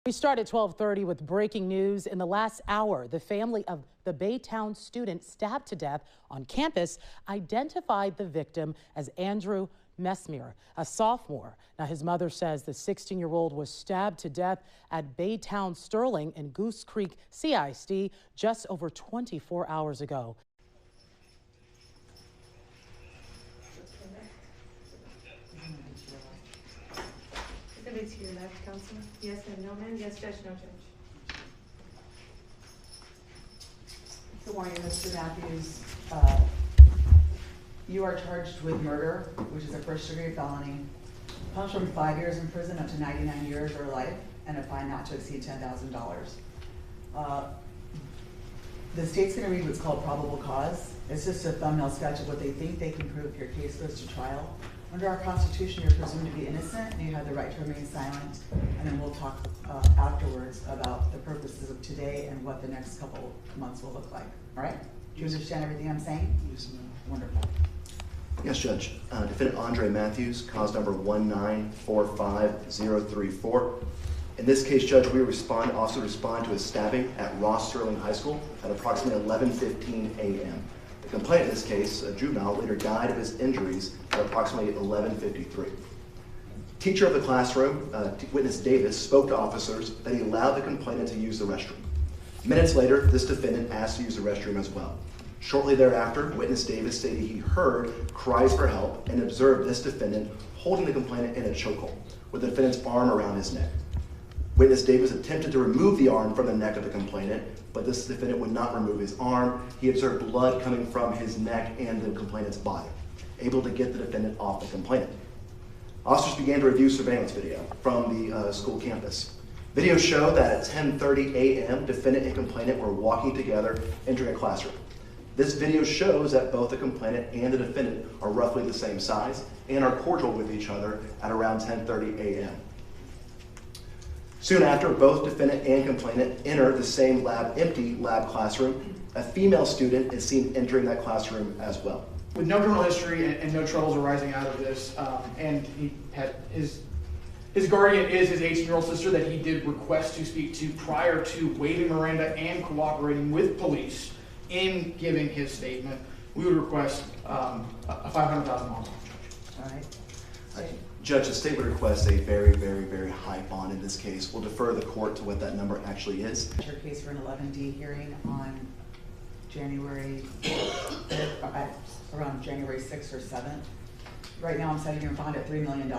We start at 12:30 with breaking news. In the last hour, the family of the Baytown student stabbed to death on campus identified the victim as Andrew Messmer, a sophomore. Now, his mother says the 16-year-old was stabbed to death at Baytown Sterling and Goose Creek CISD just over 24 hours ago. It's to your left, Councilman. Yes, ma'am. No, ma'am. Yes, Judge. No, Judge. Good morning, Mr. Matthews. You are charged with murder, which is a first-degree felony. Punished from 5 years in prison up to 99 years or life, and a fine not to exceed $10,000. The state's going to read what's called probable cause. It's just a thumbnail sketch of what they think they can prove if your case goes to trial. Under our Constitution, you're presumed to be innocent, and you have the right to remain silent. And then we'll talk afterwards about the purposes of today and what the next couple of months will look like. All right? Do you understand everything I'm saying? Yes, ma'am. Wonderful. Yes, Judge. Defendant Andre Matthews, cause number 1945034. In this case, Judge, we also respond to a stabbing at Ross Sterling High School at approximately 11:15 a.m. The complainant in this case, a juvenile, later died of his injuries at approximately 11:53. Teacher of the classroom, witness Davis, spoke to officers that he allowed the complainant to use the restroom. Minutes later, this defendant asked to use the restroom as well. Shortly thereafter, witness Davis stated he heard cries for help and observed this defendant holding the complainant in a chokehold with the defendant's arm around his neck. Witness Davis attempted to remove the arm from the neck of the complainant, but this defendant would not remove his arm. He observed blood coming from his neck and the complainant's body, able to get the defendant off the complainant. Officers began to review surveillance video from the school campus. Videos show that at 10:30 a.m., defendant and complainant were walking together, entering a classroom. This video shows that both the complainant and the defendant are roughly the same size and are cordial with each other at around 10:30 a.m. Soon after, both defendant and complainant enter the same empty lab classroom. A female student is seen entering that classroom as well. With no criminal history and no troubles arising out of this, and he had his guardian is his 18-year-old sister that he did request to speak to prior to waiving Miranda and cooperating with police in giving his statement. We would request a $500,000 bond, Judge. All right. Judge, the state would request a very, very, very high bond in this case. We'll defer the court to what that number actually is. Your case for an 11D hearing on January 5th, around January 6th or 7th. Right now I'm setting your bond at $3 million.